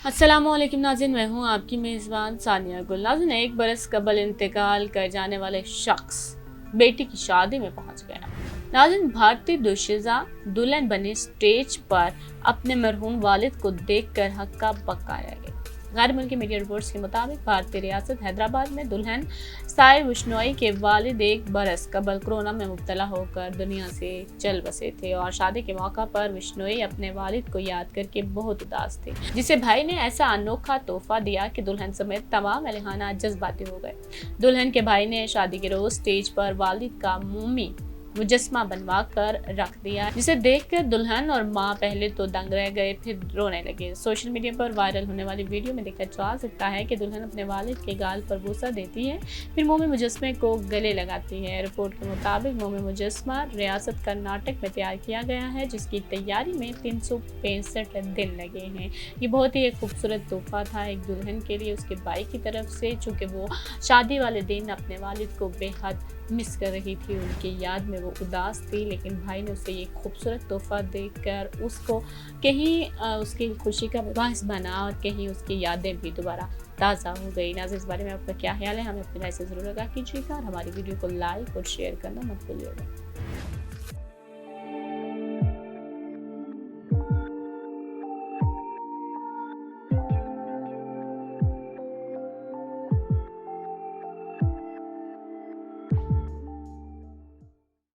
अस्सलामुअलैकुम नाज़रीन, मैं हूँ आपकी मेज़बान सानिया गुल। नाज़रीन, एक बरस कबल इंतकाल कर जाने वाले शख्स बेटी की शादी में पहुँच गया। नाज़रीन, भारतीय दुल्हन दुल्हन बनी स्टेज पर अपने मरहूम वालिद को देखकर हक्का बक्का रह गई। गैर मुल्की मीडिया रिपोर्ट्स के मुताबिक भारतीय रियासत हैदराबाद में दुल्हन साहिर बिश्नोई के वालिद एक बरस कबल कोरोना में मुब्तला होकर दुनिया से चल बसे थे और शादी के मौका पर बिश्नोई अपने वालिद को याद करके बहुत उदास थे, जिसे भाई ने ऐसा अनोखा तोहफा दिया कि दुल्हन समेत तमाम अहलिहाना जज्बाती हो गए। दुल्हन के भाई ने शादी के रोज स्टेज पर वालिद का मोमी मुजस्मा बनवा कर रख दिया, जिसे देखकर दुल्हन और मां पहले तो दंग रह गए, फिर रोने लगे। सोशल मीडिया पर वायरल होने वाली वीडियो में देखा जा सकता है कि दुल्हन अपने वालिद के गाल पर बूसा देती है, फिर मोमी मुजस्मे को गले लगाती है। रिपोर्ट के मुताबिक मोमी मुजस्मा रियासत कर्नाटक में तैयार किया गया है, जिसकी तैयारी में 365 दिन लगे हैं। ये बहुत ही एक खूबसूरत तोहफा था एक दुल्हन के लिए उसके भाई की तरफ से, चूँकि वो शादी वाले दिन अपने वालिद को बेहद मिस कर रही थी, उनकी याद में वो उदास थी, लेकिन भाई ने उसे ये खूबसूरत तोहफा देकर उसको कहीं उसकी खुशी का बायस बना और कहीं उसकी यादें भी दोबारा ताज़ा हो गई। नाज़रीन, इस बारे में आपका क्या ख्याल है? हमें अपनी राय से ज़रूर आगाह कीजिएगा और हमारी वीडियो को लाइक और शेयर करना मत भूलिएगा।